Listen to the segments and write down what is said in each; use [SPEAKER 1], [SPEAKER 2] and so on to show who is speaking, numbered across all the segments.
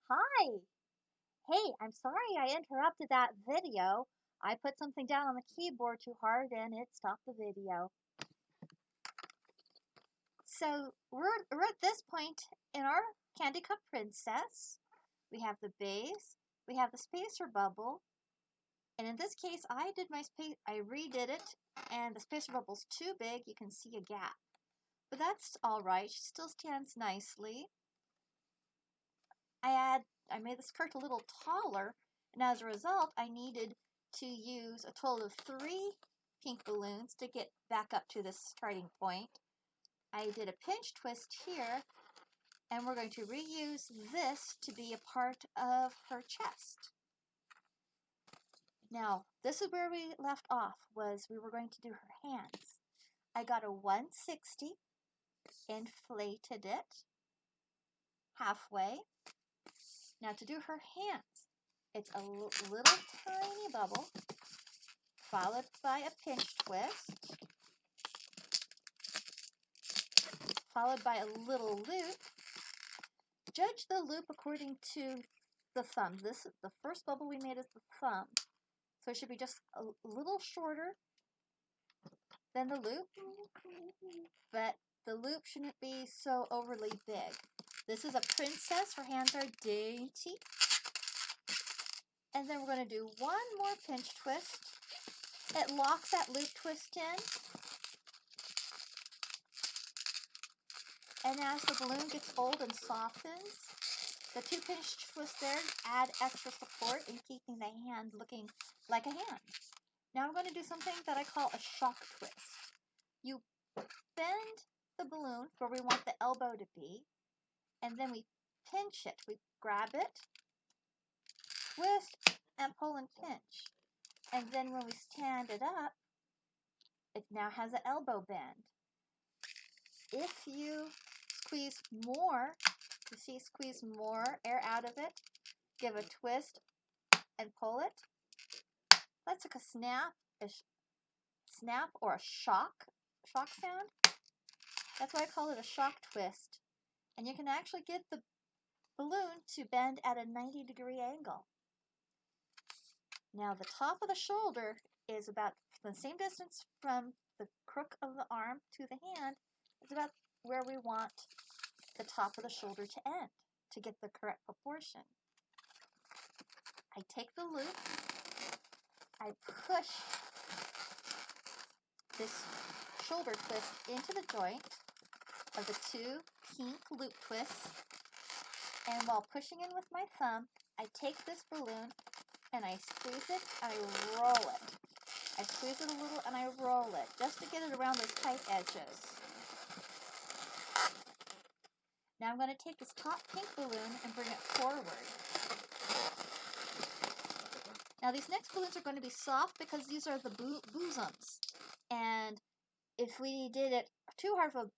[SPEAKER 1] Hi. Hey, I'm sorry I interrupted that video. I put something down on the keyboard too hard and it stopped the video. So we're at this point in our Candy Cup Princess. We have the base, we have the spacer bubble, and in this case I redid it, and the spacer bubble's too big. You can see a gap. But that's all right. She still stands nicely. I made the skirt a little taller, and as a result, I needed to use a total of 3 pink balloons to get back up to this starting point. I did a pinch twist here, and we're going to reuse this to be a part of her chest. Now, this is where we left off, was we were going to do her hands. I got a 160, inflated it halfway. Now to do her hands, it's a little tiny bubble, followed by a pinch twist, followed by a little loop. Judge the loop according to the thumb. The first bubble we made is the thumb, so it should be just a little shorter than the loop, but the loop shouldn't be so overly big. This is a princess. Her hands are dainty. And then we're going to do one more pinch twist. It locks that loop twist in. And as the balloon gets old and softens, the 2 pinch twists there add extra support in keeping the hand looking like a hand. Now I'm going to do something that I call a shock twist. You bend the balloon where we want the elbow to be, and then we pinch it. We grab it, twist, and pull and pinch. And then when we stand it up, it now has an elbow bend. If you squeeze more, you see, squeeze more air out of it, give a twist and pull it. That's like a snap or a shock sound. That's why I call it a shock twist. And you can actually get the balloon to bend at a 90-degree angle. Now the top of the shoulder is about the same distance from the crook of the arm to the hand. It's about where we want the top of the shoulder to end to get the correct proportion. I take the loop, I push this shoulder twist into the joint of the 2 pink loop twists, and while pushing in with my thumb, I take this balloon and I squeeze it and I roll it. I squeeze it a little and I roll it just to get it around those tight edges. Now I'm going to take this top pink balloon and bring it forward. Now these next balloons are going to be soft because these are the bosoms. And if we did it too hard of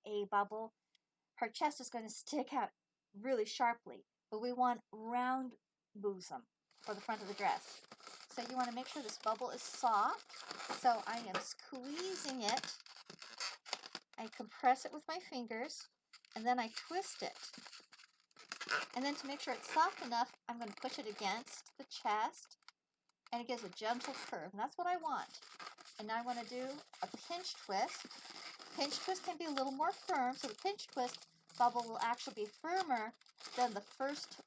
[SPEAKER 1] a bubble, her chest is going to stick out really sharply. But we want round bosom for the front of the dress. So you want to make sure this bubble is soft. So I am squeezing it. I compress it with my fingers, and then I twist it. And then to make sure it's soft enough, I'm going to push it against the chest, and it gives a gentle curve, and that's what I want. And now I want to do a pinch twist. Pinch twist can be a little more firm, so the pinch twist bubble will actually be firmer than the first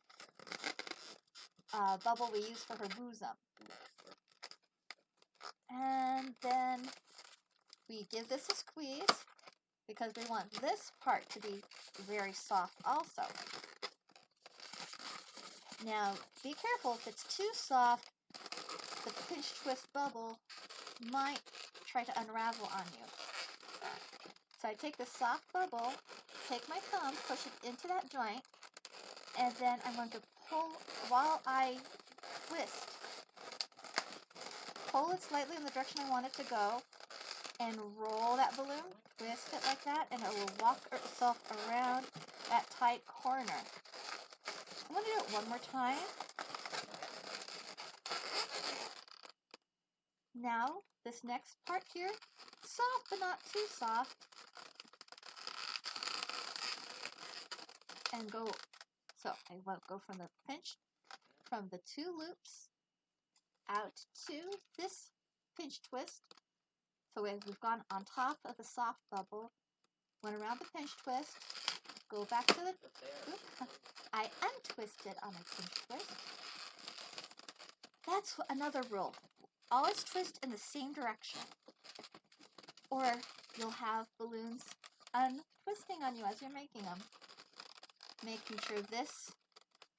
[SPEAKER 1] bubble we used for her bosom. And then we give this a squeeze because we want this part to be very soft also. Now, be careful. If it's too soft, the pinch twist bubble might try to unravel on you. So I take the soft bubble, take my thumb, push it into that joint, and then I'm going to pull while I twist. Pull it slightly in the direction I want it to go, and roll that balloon, twist it like that, and it will walk itself around that tight corner. I'm going to do it one more time. Now, this next part here, soft but not too soft, and go So I will go from the 2 loops out to this pinch twist. So we've gone on top of the soft bubble, went around the pinch twist, go back to the, I untwisted on my pinch twist. That's another rule. Always twist in the same direction, or you'll have balloons untwisting on you as you're making them. Making sure this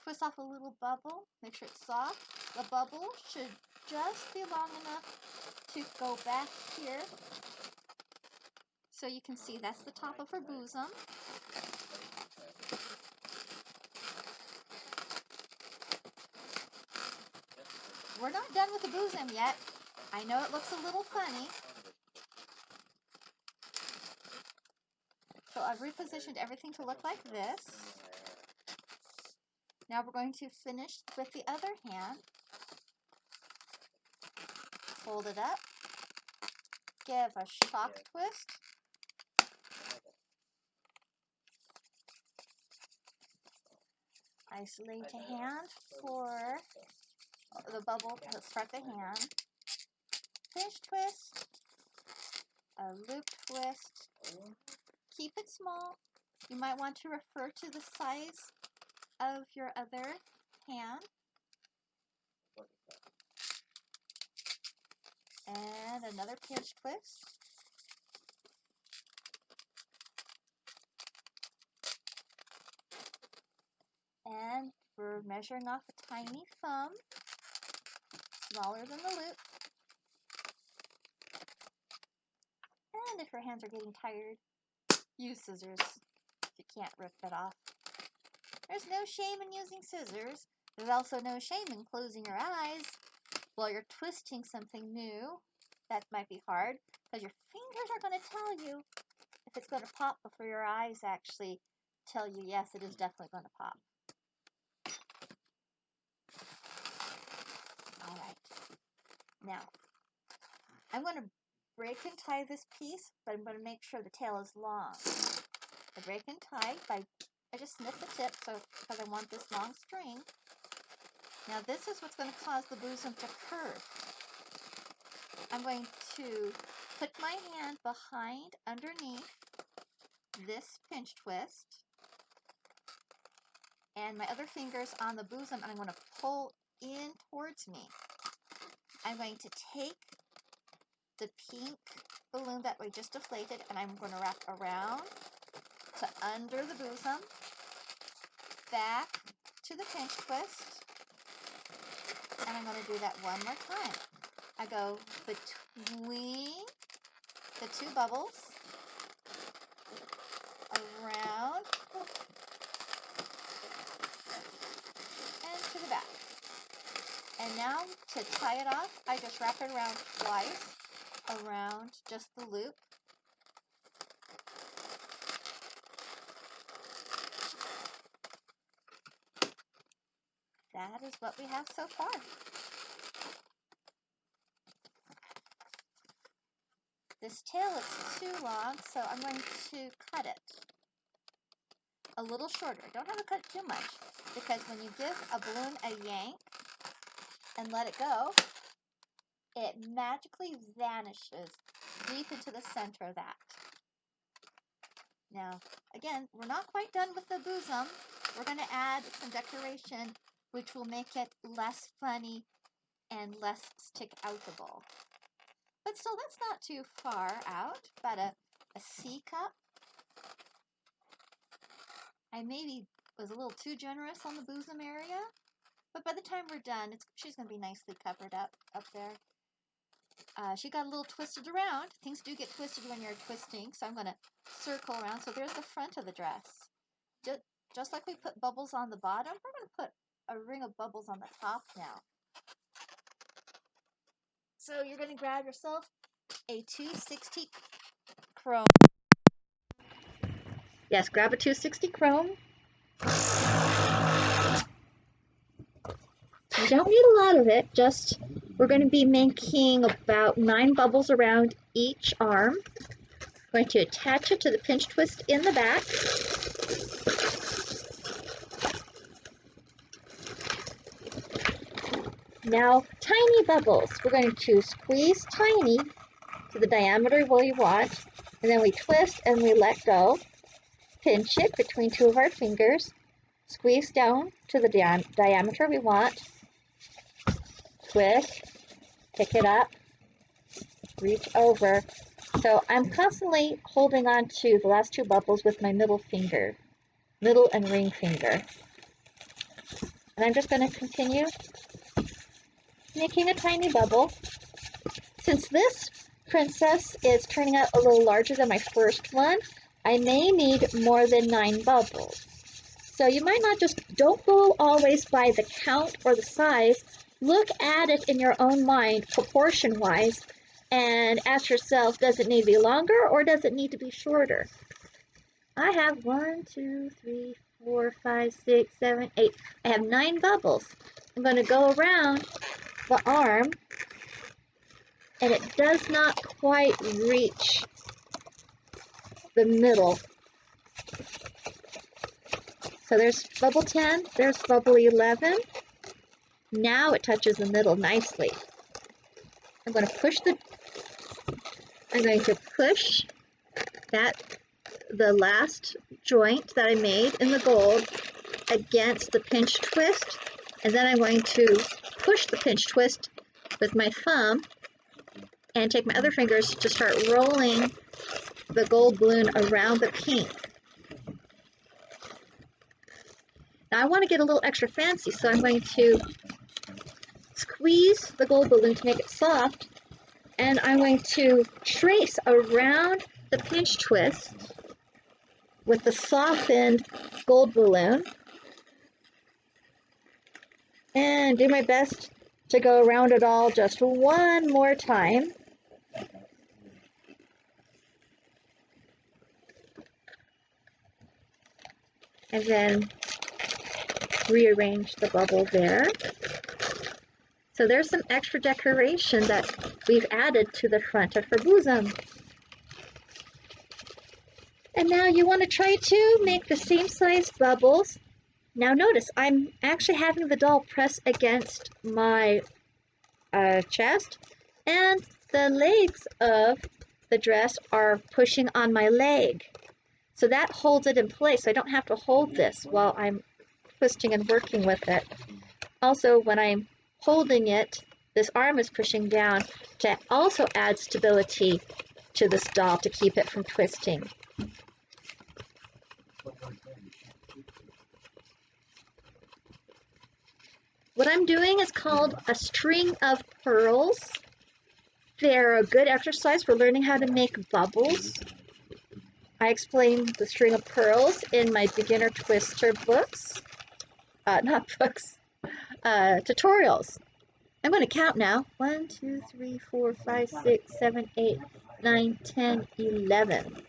[SPEAKER 1] twist off a little bubble, make sure it's soft. The bubble should just be long enough to go back here. So you can see that's the top of her bosom. We're not done with the bosom yet. I know it looks a little funny. So I've repositioned everything to look like this. Now we're going to finish with the other hand. Fold it up. Give a shock twist. Isolate a hand for the bubble to start the hand. Pinch twist. A loop twist. Keep it small. You might want to refer to the size of your other hand. And another pinch twist. And we're measuring off a tiny thumb, smaller than the loop. And if your hands are getting tired, use scissors if you can't rip it off. There's no shame in using scissors. There's also no shame in closing your eyes while you're twisting something new. That might be hard because your fingers are going to tell you if it's going to pop before your eyes actually tell you, yes, it is definitely going to pop. All right. Now, I'm going to break and tie this piece, but I'm going to make sure the tail is long. I break and tie I just snip the tip because I want this long string. Now this is what's going to cause the bosom to curve. I'm going to put my hand behind, underneath this pinch twist, and my other fingers on the bosom, and I'm going to pull in towards me. I'm going to take the pink balloon that we just deflated, and I'm going to wrap around to under the bosom, back to the pinch twist, and I'm going to do that one more time. I go between the 2 bubbles, around, and to the back. And now to tie it off, I just wrap it around twice, around just the loop. That is what we have so far. This tail is too long, so I'm going to cut it a little shorter. Don't have to cut too much, because when you give a balloon a yank and let it go, it magically vanishes deep into the center of that. Now, again, we're not quite done with the bosom. We're going to add some decoration, which will make it less funny and less stick-outable. But still, that's not too far out. About a C cup. I maybe was a little too generous on the bosom area, but by the time we're done, she's going to be nicely covered up there. She got a little twisted around. Things do get twisted when you're twisting, so I'm going to circle around. So there's the front of the dress. Just like we put bubbles on the bottom, we're going to put a ring of bubbles on the top now. So you're going to grab yourself a 260 chrome. Yes, grab a 260 chrome. You don't need a lot of it, just we're going to be making about 9 bubbles around each arm. I'm going to attach it to the pinch twist in the back. Now, tiny bubbles. We're going to squeeze tiny to the diameter we want, and then we twist and we let go. Pinch it between two of our fingers, squeeze down to the diameter we want, twist, pick it up, reach over. So I'm constantly holding on to the last two bubbles with my middle finger, middle and ring finger. And I'm just going to continue making a tiny bubble. Since this princess is turning out a little larger than my first one, I may need more than 9 bubbles. So you might not don't go always by the count or the size. Look at it in your own mind, proportion-wise, and ask yourself, does it need to be longer or does it need to be shorter? I have 1, 2, 3, 4, 5, 6, 7, 8. I have 9 bubbles. I'm going to go around the arm, and it does not quite reach the middle. So there's bubble 10, there's bubble 11. Now it touches the middle nicely. I'm going to push the last joint that I made in the gold against the pinch twist, and then I'm going to push the pinch twist with my thumb and take my other fingers to start rolling the gold balloon around the pink. Now I want to get a little extra fancy, so I'm going to squeeze the gold balloon to make it soft, and I'm going to trace around the pinch twist with the softened gold balloon and do my best to go around it all just one more time. And then rearrange the bubble there. So there's some extra decoration that we've added to the front of her bosom. And now you want to try to make the same size bubbles. Now notice, I'm actually having the doll press against my chest, and the legs of the dress are pushing on my leg. So that holds it in place. I don't have to hold this while I'm twisting and working with it. Also, when I'm holding it, this arm is pushing down to also add stability to this doll to keep it from twisting. What I'm doing is called a string of pearls. They're a good exercise for learning how to make bubbles. I explain the string of pearls in my beginner twister books. Tutorials. I'm going to count now. 1, 2, 3, 4, 5, 6, 7, 8, 9, 10, 11.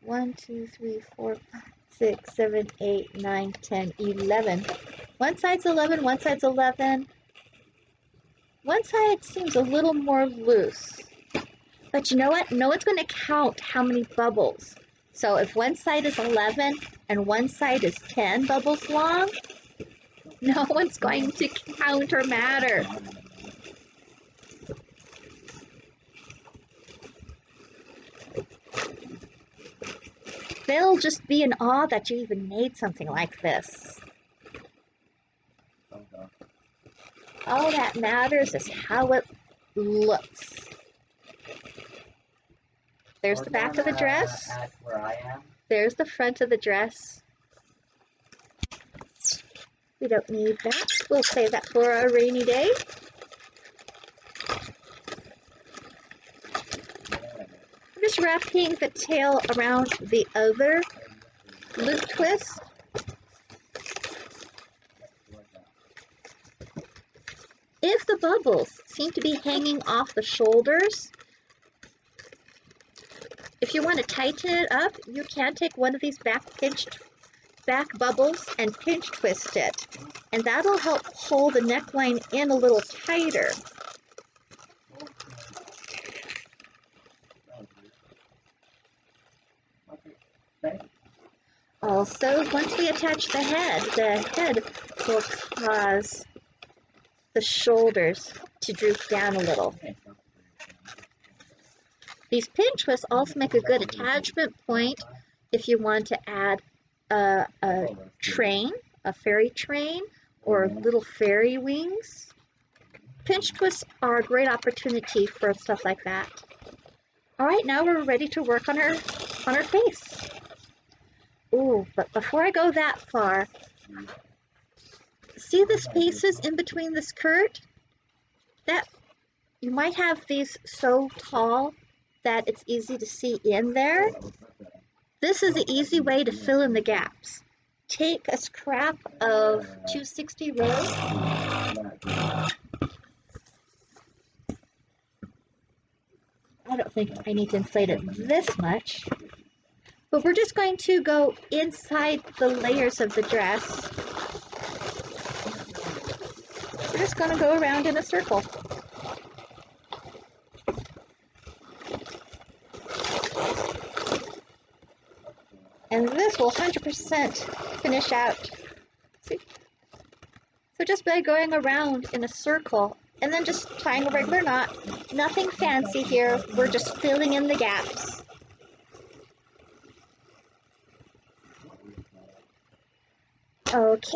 [SPEAKER 1] 1, 2, 3, 4, 5, 6, 7, 8, 9, 10, 11. One side's 11, one side's 11. One side seems a little more loose. But you know what? No one's going to count how many bubbles. So if one side is 11 and one side is 10 bubbles long, no one's going to count or matter. They'll just be in awe that you even made something like this. All that matters is how it looks. There's the back of the dress. There's the front of the dress. We don't need that. We'll save that for a rainy day. I'm just wrapping the tail around the other loop twist. If the bubbles seem to be hanging off the shoulders, if you want to tighten it up, you can take one of these back bubbles and pinch twist it, and that'll help pull the neckline in a little tighter. Also, once we attach the head will cause the shoulders to droop down a little. These pin twists also make a good attachment point if you want to add a train, a fairy train, or little fairy wings. Pinch twists are a great opportunity for stuff like that. All right, now we're ready to work on her face. Ooh, but before I go that far, see the spaces in between the skirt? That you might have these so tall that it's easy to see in there. This is an easy way to fill in the gaps. Take a scrap of 260 rose. I don't think I need to inflate it this much. But we're just going to go inside the layers of the dress. We're just going to go around in a circle. And this will 100% finish out. See? So just by going around in a circle and then just tying a regular knot, nothing fancy here, we're just filling in the gaps. Okay.